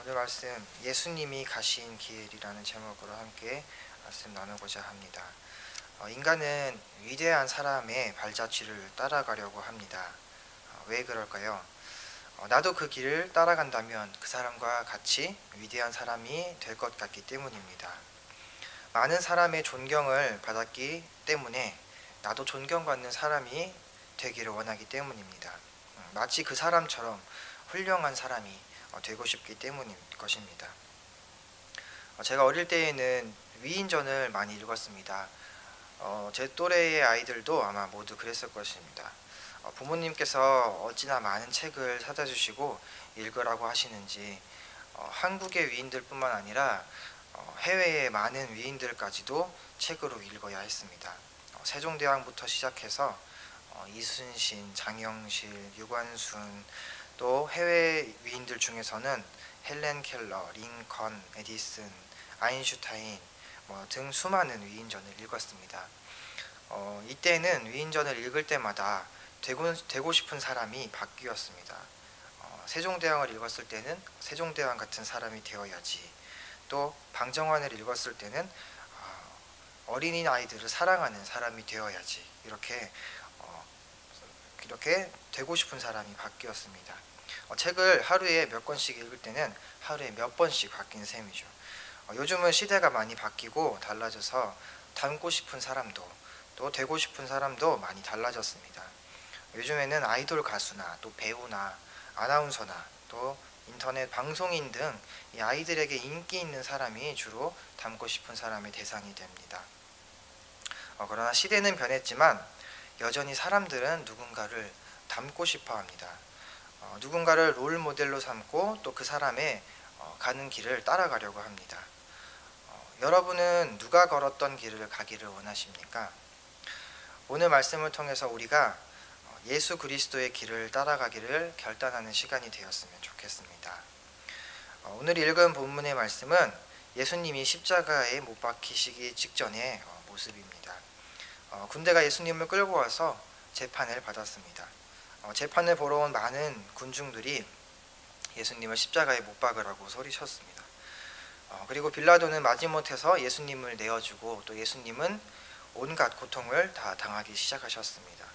오늘 말씀 예수님이 가신 길이라는 제목으로 함께 말씀 나누고자 합니다. 인간은 위대한 사람의 발자취를 따라가려고 합니다. 왜 그럴까요? 나도 그 길을 따라간다면 그 사람과 같이 위대한 사람이 될 것 같기 때문입니다. 많은 사람의 존경을 받았기 때문에 나도 존경받는 사람이 되기를 원하기 때문입니다. 마치 그 사람처럼 훌륭한 사람이 되고 싶기 때문인 것입니다. 제가 어릴 때에는 위인전을 많이 읽었습니다. 제 또래의 아이들도 아마 모두 그랬을 것입니다. 부모님께서 어찌나 많은 책을 사다 주시고 읽으라고 하시는지 한국의 위인들 뿐만 아니라 해외의 많은 위인들까지도 책으로 읽어야 했습니다. 세종대왕부터 시작해서 이순신, 장영실, 유관순, 또 해외 위인들 중에서는 헬렌 켈러, 링컨, 에디슨, 아인슈타인 등 수많은 위인전을 읽었습니다. 이때는 위인전을 읽을 때마다 되고 싶은 사람이 바뀌었습니다. 세종대왕을 읽었을 때는 세종대왕 같은 사람이 되어야지, 또 방정환을 읽었을 때는 어린이 아이들을 사랑하는 사람이 되어야지, 이렇게 되고 싶은 사람이 바뀌었습니다. 책을 하루에 몇 권씩 읽을 때는 하루에 몇 번씩 바뀐 셈이죠. 요즘은 시대가 많이 바뀌고 달라져서 닮고 싶은 사람도 또 되고 싶은 사람도 많이 달라졌습니다. 요즘에는 아이돌 가수나 또 배우나 아나운서나 또 인터넷 방송인 등 이 아이들에게 인기 있는 사람이 주로 닮고 싶은 사람의 대상이 됩니다. 그러나 시대는 변했지만 여전히 사람들은 누군가를 닮고 싶어 합니다. 누군가를 롤 모델로 삼고 또 그 사람의 가는 길을 따라가려고 합니다. 여러분은 누가 걸었던 길을 가기를 원하십니까? 오늘 말씀을 통해서 우리가 예수 그리스도의 길을 따라가기를 결단하는 시간이 되었으면 좋겠습니다. 오늘 읽은 본문의 말씀은 예수님이 십자가에 못 박히시기 직전의 모습입니다. 군대가 예수님을 끌고 와서 재판을 받았습니다. 재판을 보러 온 많은 군중들이 예수님을 십자가에 못 박으라고 소리쳤습니다. 그리고 빌라도는 마지못해서 예수님을 내어주고 또 예수님은 온갖 고통을 다 당하기 시작하셨습니다.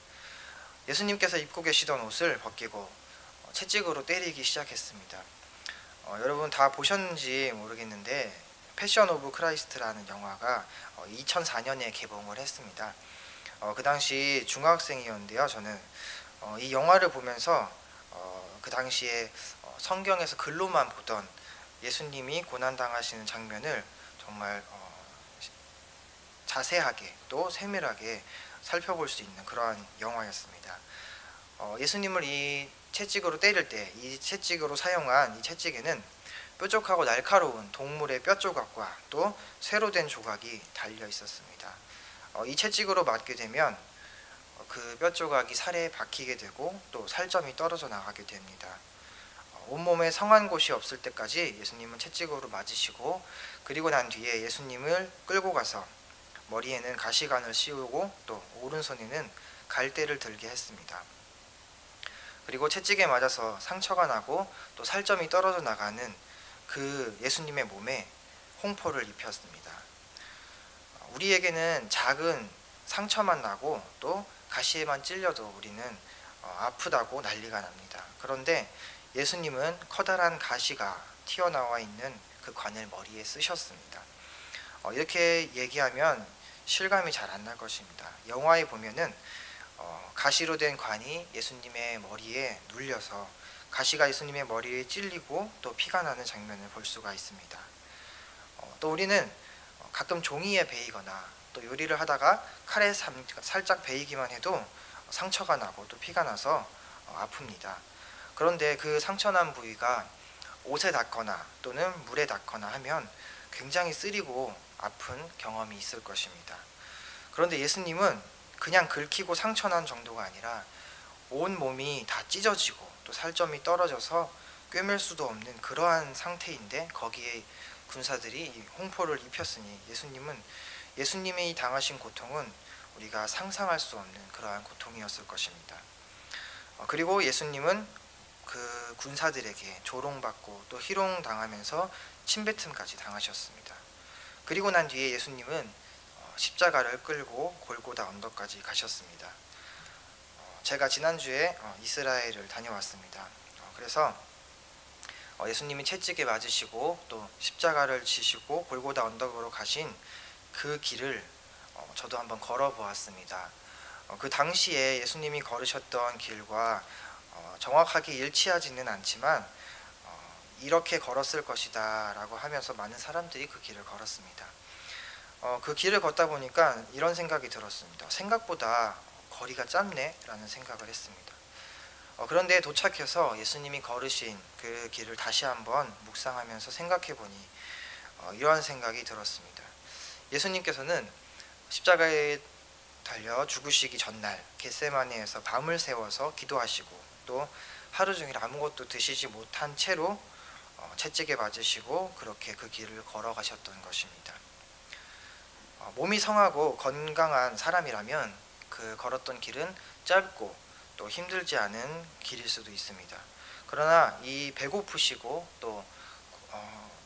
예수님께서 입고 계시던 옷을 벗기고 채찍으로 때리기 시작했습니다. 여러분 다 보셨는지 모르겠는데 패션 오브 크라이스트라는 영화가 2004년에 개봉을 했습니다. 그 당시 중학생이었는데요. 저는 이 영화를 보면서 그 당시에 성경에서 글로만 보던 예수님이 고난당하시는 장면을 정말 자세하게 또 세밀하게 살펴볼 수 있는 그러한 영화였습니다. 예수님을 이 채찍으로 때릴 때 이 채찍으로 사용한 이 채찍에는 뾰족하고 날카로운 동물의 뼈 조각과 또 쇠로 된 조각이 달려 있었습니다. 이 채찍으로 맞게 되면 그 뼈 조각이 살에 박히게 되고 또 살점이 떨어져 나가게 됩니다. 온몸에 성한 곳이 없을 때까지 예수님은 채찍으로 맞으시고, 그리고 난 뒤에 예수님을 끌고 가서 머리에는 가시관을 씌우고 또 오른손에는 갈대를 들게 했습니다. 그리고 채찍에 맞아서 상처가 나고 또 살점이 떨어져 나가는 그 예수님의 몸에 홍포를 입혔습니다. 우리에게는 작은 상처만 나고 또 가시에만 찔려도 우리는 아프다고 난리가 납니다. 그런데 예수님은 커다란 가시가 튀어나와 있는 그 관을 머리에 쓰셨습니다. 이렇게 얘기하면 실감이 잘 안 날 것입니다. 영화에 보면은 가시로 된 관이 예수님의 머리에 눌려서 가시가 예수님의 머리에 찔리고 또 피가 나는 장면을 볼 수가 있습니다. 또 우리는 가끔 종이에 베이거나 또 요리를 하다가 칼에 살짝 베이기만 해도 상처가 나고 또 피가 나서 아픕니다. 그런데 그 상처난 부위가 옷에 닿거나 또는 물에 닿거나 하면 굉장히 쓰리고 아픈 경험이 있을 것입니다. 그런데 예수님은 그냥 긁히고 상처난 정도가 아니라 온 몸이 다 찢어지고 또 살점이 떨어져서 꿰맬 수도 없는 그러한 상태인데 거기에 군사들이 홍포를 입혔으니 예수님이 당하신 고통은 우리가 상상할 수 없는 그러한 고통이었을 것입니다. 그리고 예수님은 그 군사들에게 조롱받고 또 희롱당하면서 침뱉음까지 당하셨습니다. 그리고 난 뒤에 예수님은 십자가를 끌고 골고다 언덕까지 가셨습니다. 제가 지난주에 이스라엘을 다녀왔습니다. 그래서 예수님이 채찍에 맞으시고 또 십자가를 지시고 골고다 언덕으로 가신 그 길을 저도 한번 걸어보았습니다. 그 당시에 예수님이 걸으셨던 길과 정확하게 일치하지는 않지만 이렇게 걸었을 것이다 라고 하면서 많은 사람들이 그 길을 걸었습니다. 그 길을 걷다 보니까 이런 생각이 들었습니다. 생각보다 거리가 짧네 라는 생각을 했습니다. 그런데 도착해서 예수님이 걸으신 그 길을 다시 한번 묵상하면서 생각해 보니 이러한 생각이 들었습니다. 예수님께서는 십자가에 달려 죽으시기 전날 겟세마네에서 밤을 새워서 기도하시고 또 하루 종일 아무것도 드시지 못한 채로 채찍에 맞으시고 그렇게 그 길을 걸어가셨던 것입니다. 몸이 성하고 건강한 사람이라면 그 걸었던 길은 짧고 또 힘들지 않은 길일 수도 있습니다. 그러나 이 배고프시고 또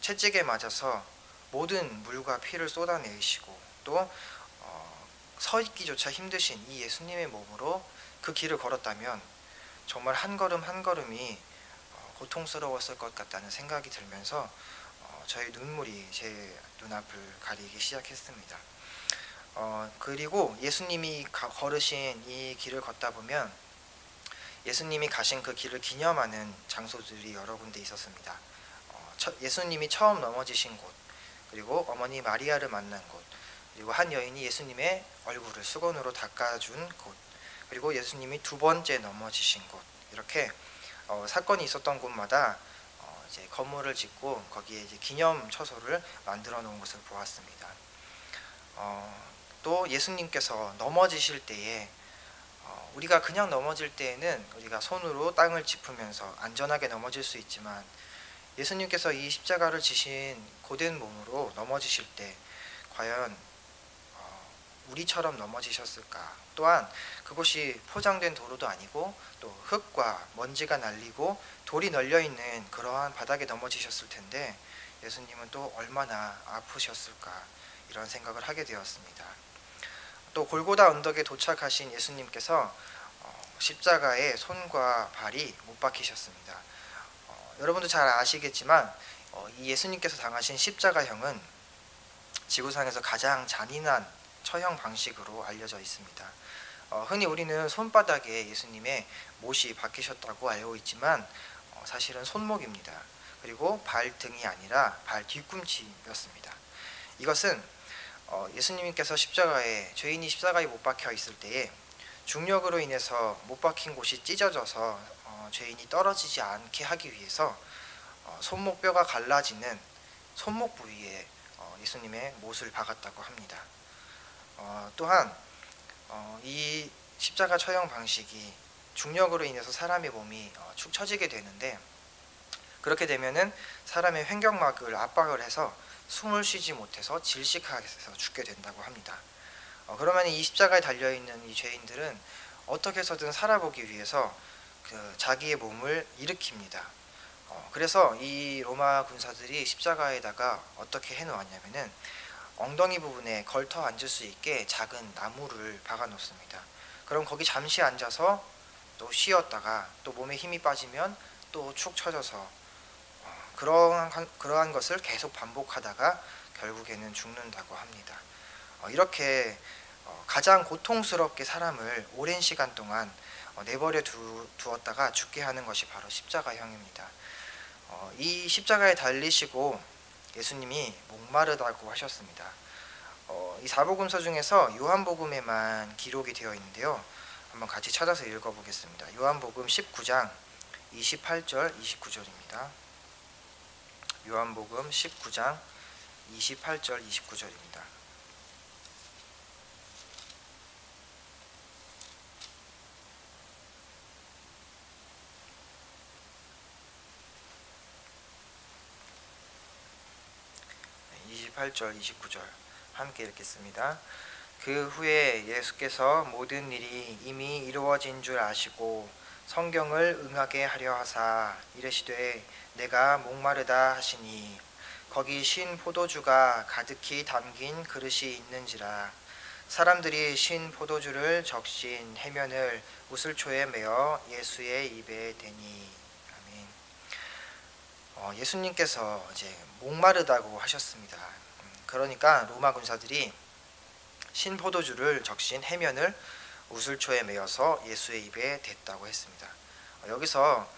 채찍에 맞아서 모든 물과 피를 쏟아내시고 또 서 있기조차 힘드신 이 예수님의 몸으로 그 길을 걸었다면 정말 한 걸음 한 걸음이 고통스러웠을 것 같다는 생각이 들면서 저의 눈물이 제 눈앞을 가리기 시작했습니다. 그리고 예수님이 걸으신 이 길을 걷다 보면 예수님이 가신 그 길을 기념하는 장소들이 여러 군데 있었습니다. 예수님이 처음 넘어지신 곳, 그리고 어머니 마리아를 만난 곳, 그리고 한 여인이 예수님의 얼굴을 수건으로 닦아준 곳, 그리고 예수님이 두 번째 넘어지신 곳, 이렇게 사건이 있었던 곳마다 이제 건물을 짓고 거기에 이제 기념 처소를 만들어 놓은 것을 보았습니다. 또 예수님께서 넘어지실 때에 우리가 그냥 넘어질 때에는 우리가 손으로 땅을 짚으면서 안전하게 넘어질 수 있지만 예수님께서 이 십자가를 지신 고된 몸으로 넘어지실 때 과연 우리처럼 넘어지셨을까? 또한 그곳이 포장된 도로도 아니고 또 흙과 먼지가 날리고 돌이 널려있는 그러한 바닥에 넘어지셨을 텐데 예수님은 또 얼마나 아프셨을까? 이런 생각을 하게 되었습니다. 또 골고다 언덕에 도착하신 예수님께서 십자가에 손과 발이 못 박히셨습니다. 여러분도 잘 아시겠지만 이 예수님께서 당하신 십자가형은 지구상에서 가장 잔인한 처형 방식으로 알려져 있습니다. 흔히 우리는 손바닥에 예수님의 못이 박히셨다고 알고 있지만 사실은 손목입니다. 그리고 발등이 아니라 발 뒤꿈치였습니다. 이것은 예수님께서 죄인이 십자가에 못 박혀 있을 때에 중력으로 인해서 못 박힌 곳이 찢어져서 죄인이 떨어지지 않게 하기 위해서 손목뼈가 갈라지는 손목 부위에 예수님의 못을 박았다고 합니다. 또한 이 십자가 처형 방식이 중력으로 인해서 사람의 몸이 축 처지게 되는데 그렇게 되면은 사람의 횡격막을 압박을 해서 숨을 쉬지 못해서 질식해서 죽게 된다고 합니다. 그러면 이 십자가에 달려있는 이 죄인들은 어떻게 해서든 살아보기 위해서 자기의 몸을 일으킵니다. 그래서 이 로마 군사들이 십자가에다가 어떻게 해놓았냐면은 엉덩이 부분에 걸터 앉을 수 있게 작은 나무를 박아 놓습니다. 그럼 거기 잠시 앉아서 또 쉬었다가 또 몸에 힘이 빠지면 또 축 처져서 그러한 것을 계속 반복하다가 결국에는 죽는다고 합니다. 이렇게 가장 고통스럽게 사람을 오랜 시간 동안 내버려 두었다가 죽게 하는 것이 바로 십자가형입니다. 이 십자가에 달리시고 예수님이 목마르다고 하셨습니다. 이 사복음서 중에서 요한복음에만 기록이 되어 있는데요. 한번 같이 찾아서 읽어보겠습니다. 요한복음 19장 28절 29절입니다. 요한복음 19장 28절 29절입니다. 네, 28절 29절 함께 읽겠습니다. 그 후에 예수께서 모든 일이 이미 이루어진 줄 아시고 성경을 응하게 하려 하사 이르시되 내가 목마르다 하시니 거기 신 포도주가 가득히 담긴 그릇이 있는지라. 사람들이 신 포도주를 적신 해면을 우슬초에 메어 예수의 입에 대니. 아멘. 예수님께서 이제 목마르다고 하셨습니다. 그러니까 로마 군사들이 신 포도주를 적신 해면을 우슬초에 메어서 예수의 입에 댔다고 했습니다. 여기서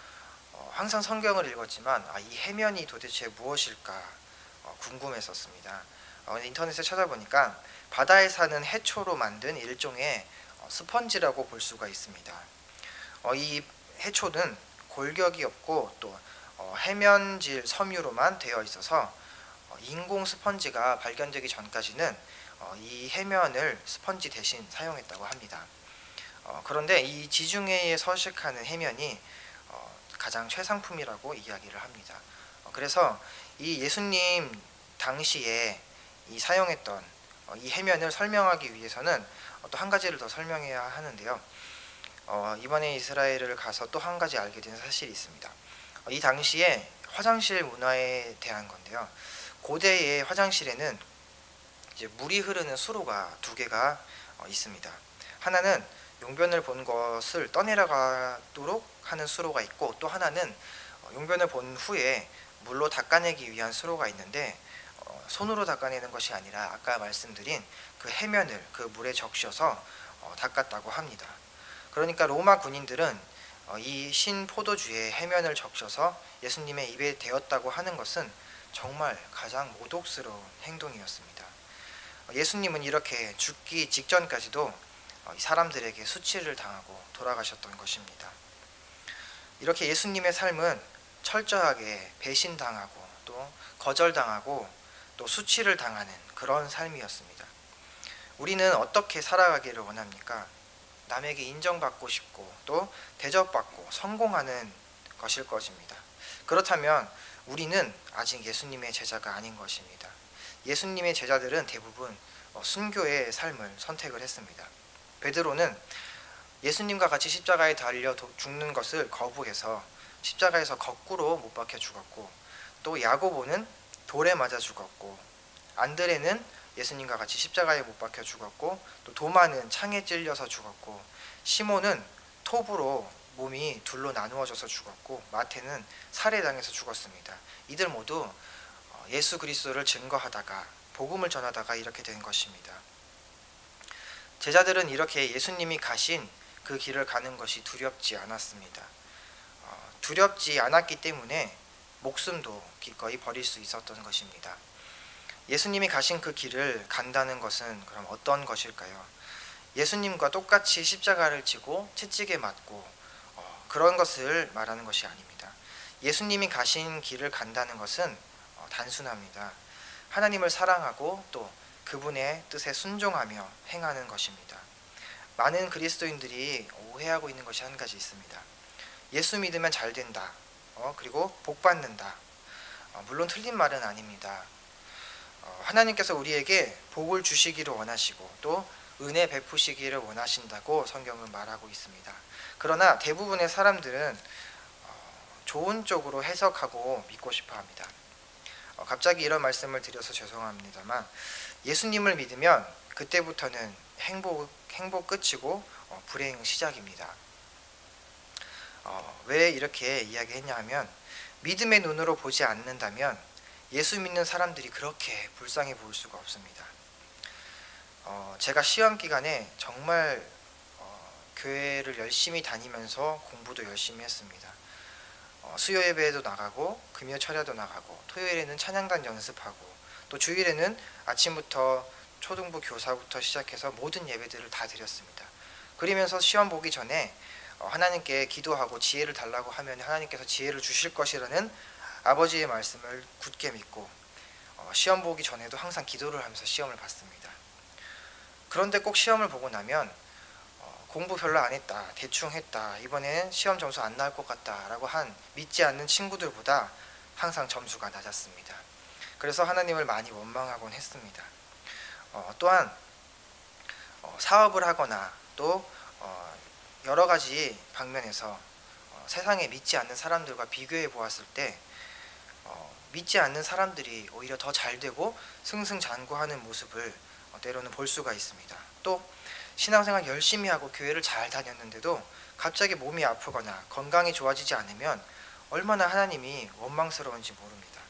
항상 성경을 읽었지만 이 해면이 도대체 무엇일까 궁금했었습니다. 인터넷에 찾아보니까 바다에 사는 해초로 만든 일종의 스펀지라고 볼 수가 있습니다. 이 해초는 골격이 없고 또 해면질 섬유로만 되어 있어서 인공 스펀지가 발견되기 전까지는 이 해면을 스펀지 대신 사용했다고 합니다. 그런데 이 지중해에 서식하는 해면이 가장 최상품이라고 이야기를 합니다. 그래서 이 예수님 당시에 이 사용했던 이 해면을 설명하기 위해서는 또 한 가지를 더 설명해야 하는데요. 이번에 이스라엘을 가서 또 한 가지 알게 된 사실이 있습니다. 이 당시에 화장실 문화에 대한 건데요. 고대의 화장실에는 이제 물이 흐르는 수로가 두 개가 있습니다. 하나는 용변을 본 것을 떠내려가도록 하는 수로가 있고, 또 하나는 용변을 본 후에 물로 닦아내기 위한 수로가 있는데 손으로 닦아내는 것이 아니라 아까 말씀드린 그 해면을 그 물에 적셔서 닦았다고 합니다. 그러니까 로마 군인들은 이 신 포도주에 해면을 적셔서 예수님의 입에 대었다고 하는 것은 정말 가장 모독스러운 행동이었습니다. 예수님은 이렇게 죽기 직전까지도 사람들에게 수치를 당하고 돌아가셨던 것입니다. 이렇게 예수님의 삶은 철저하게 배신당하고 또 거절당하고 또 수치를 당하는 그런 삶이었습니다. 우리는 어떻게 살아가기를 원합니까? 남에게 인정받고 싶고 또 대접받고 성공하는 것일 것입니다. 그렇다면 우리는 아직 예수님의 제자가 아닌 것입니다. 예수님의 제자들은 대부분 순교의 삶을 선택을 했습니다. 베드로는 예수님과 같이 십자가에 달려 죽는 것을 거부해서 십자가에서 거꾸로 못 박혀 죽었고, 또 야고보는 돌에 맞아 죽었고, 안드레는 예수님과 같이 십자가에 못 박혀 죽었고, 또 도마는 창에 찔려서 죽었고, 시몬은 톱으로 몸이 둘로 나누어져서 죽었고, 마태는 살해당해서 죽었습니다. 이들 모두 예수 그리스도를 증거하다가 복음을 전하다가 이렇게 된 것입니다. 제자들은 이렇게 예수님이 가신 그 길을 가는 것이 두렵지 않았습니다. 두렵지 않았기 때문에 목숨도 기꺼이 버릴 수 있었던 것입니다. 예수님이 가신 그 길을 간다는 것은 그럼 어떤 것일까요? 예수님과 똑같이 십자가를 지고 채찍에 맞고 그런 것을 말하는 것이 아닙니다. 예수님이 가신 길을 간다는 것은 단순합니다. 하나님을 사랑하고 또 그분의 뜻에 순종하며 행하는 것입니다. 많은 그리스도인들이 오해하고 있는 것이 한 가지 있습니다. 예수 믿으면 잘 된다. 그리고 복 받는다. 물론 틀린 말은 아닙니다. 하나님께서 우리에게 복을 주시기를 원하시고 또 은혜 베푸시기를 원하신다고 성경은 말하고 있습니다. 그러나 대부분의 사람들은 좋은 쪽으로 해석하고 믿고 싶어 합니다. 갑자기 이런 말씀을 드려서 죄송합니다만, 예수님을 믿으면 그때부터는 행복 끝이고 불행 시작입니다. 왜 이렇게 이야기했냐 하면, 믿음의 눈으로 보지 않는다면 예수 믿는 사람들이 그렇게 불쌍해 보일 수가 없습니다. 제가 시험 기간에 정말 교회를 열심히 다니면서 공부도 열심히 했습니다. 수요 예배에도 나가고 금요 철야도 나가고 토요일에는 찬양단 연습하고 또 주일에는 아침부터 초등부 교사부터 시작해서 모든 예배들을 다 드렸습니다. 그러면서 시험 보기 전에 하나님께 기도하고 지혜를 달라고 하면 하나님께서 지혜를 주실 것이라는 아버지의 말씀을 굳게 믿고 시험 보기 전에도 항상 기도를 하면서 시험을 봤습니다. 그런데 꼭 시험을 보고 나면 공부 별로 안 했다, 대충 했다, 이번에는 시험 점수 안 나올 것 같다 라고 한 믿지 않는 친구들보다 항상 점수가 낮았습니다. 그래서 하나님을 많이 원망하곤 했습니다. 또한 사업을 하거나 또 여러 가지 방면에서 세상에 믿지 않는 사람들과 비교해 보았을 때 믿지 않는 사람들이 오히려 더 잘되고 승승장구하는 모습을 때로는 볼 수가 있습니다. 또 신앙생활 열심히 하고 교회를 잘 다녔는데도 갑자기 몸이 아프거나 건강이 좋아지지 않으면 얼마나 하나님이 원망스러운지 모릅니다.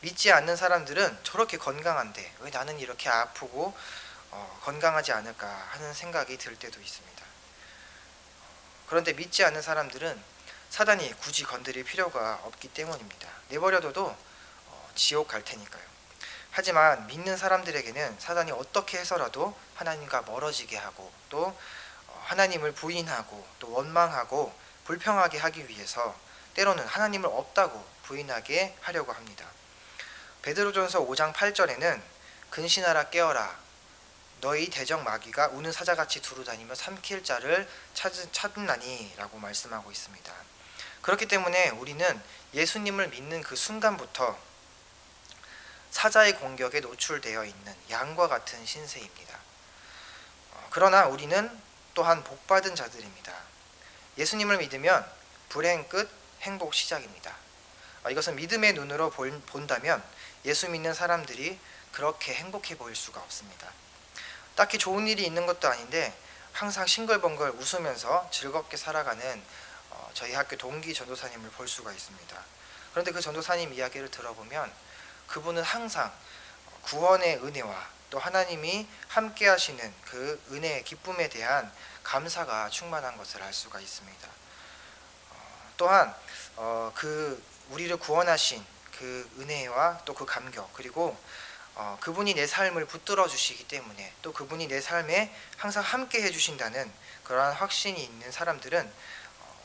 믿지 않는 사람들은 저렇게 건강한데 왜 나는 이렇게 아프고 건강하지 않을까 하는 생각이 들 때도 있습니다. 그런데 믿지 않는 사람들은 사단이 굳이 건드릴 필요가 없기 때문입니다. 내버려둬도 지옥 갈 테니까요. 하지만 믿는 사람들에게는 사단이 어떻게 해서라도 하나님과 멀어지게 하고 또 하나님을 부인하고 또 원망하고 불평하게 하기 위해서 때로는 하나님을 없다고 부인하게 하려고 합니다. 베드로전서 5장 8절에는 근신하라 깨어라 너희 대적 마귀가 우는 사자같이 두루다니며 삼킬 자를 찾나니 라고 말씀하고 있습니다. 그렇기 때문에 우리는 예수님을 믿는 그 순간부터 사자의 공격에 노출되어 있는 양과 같은 신세입니다. 그러나 우리는 또한 복받은 자들입니다. 예수님을 믿으면 불행 끝 행복 시작입니다. 이것은 믿음의 눈으로 본다면 예수 믿는 사람들이 그렇게 행복해 보일 수가 없습니다. 딱히 좋은 일이 있는 것도 아닌데 항상 싱글벙글 웃으면서 즐겁게 살아가는 저희 학교 동기 전도사님을 볼 수가 있습니다. 그런데 그 전도사님 이야기를 들어보면 그분은 항상 구원의 은혜와 또 하나님이 함께 하시는 그 은혜의 기쁨에 대한 감사가 충만한 것을 알 수가 있습니다. 또한 그 우리를 구원하신 그 은혜와 또 그 감격 그리고 그분이 내 삶을 붙들어 주시기 때문에 또 그분이 내 삶에 항상 함께 해주신다는 그러한 확신이 있는 사람들은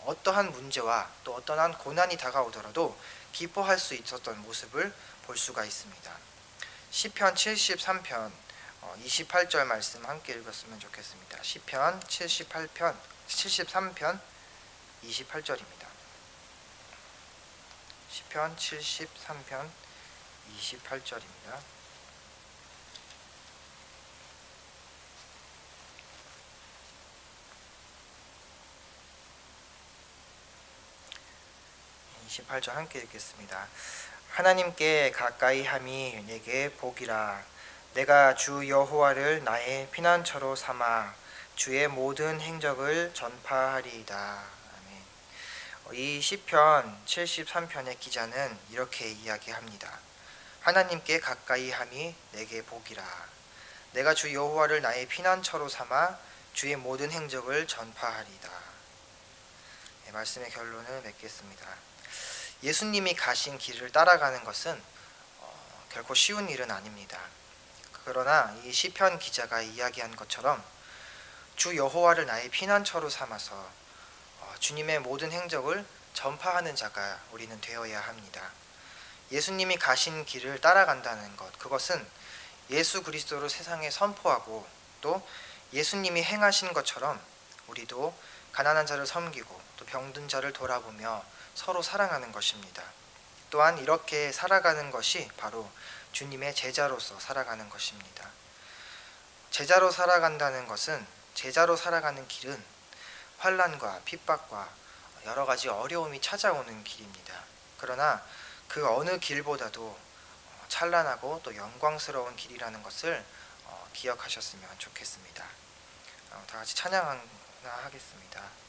어떠한 문제와 또 어떠한 고난이 다가오더라도 기뻐할 수 있었던 모습을 볼 수가 있습니다. 시편 73편 28절 말씀 함께 읽었으면 좋겠습니다. 시편 73편 28절입니다. 시편 73편 28절입니다. 함께 읽겠습니다. 하나님께 가까이 함이 내게 복이라. 내가 주 여호와를 나의 피난처로 삼아 주의 모든 행적을 전파하리이다. 아멘. 이 시편 73편의 기자는 이렇게 이야기합니다. 하나님께 가까이 함이 내게 복이라. 내가 주 여호와를 나의 피난처로 삼아 주의 모든 행적을 전파하리이다. 네, 말씀의 결론을 맺겠습니다. 예수님이 가신 길을 따라가는 것은 결코 쉬운 일은 아닙니다. 그러나 이 시편 기자가 이야기한 것처럼 주 여호와를 나의 피난처로 삼아서 주님의 모든 행적을 전파하는 자가 우리는 되어야 합니다. 예수님이 가신 길을 따라간다는 것, 그것은 예수 그리스도를 세상에 선포하고 또 예수님이 행하신 것처럼 우리도 가난한 자를 섬기고 또 병든 자를 돌아보며 서로 사랑하는 것입니다. 또한 이렇게 살아가는 것이 바로 주님의 제자로서 살아가는 것입니다. 제자로 살아간다는 것은 제자로 살아가는 길은 환난과 핍박과 여러 가지 어려움이 찾아오는 길입니다. 그러나 그 어느 길보다도 찬란하고 또 영광스러운 길이라는 것을 기억하셨으면 좋겠습니다. 다 같이 찬양 하나 하겠습니다.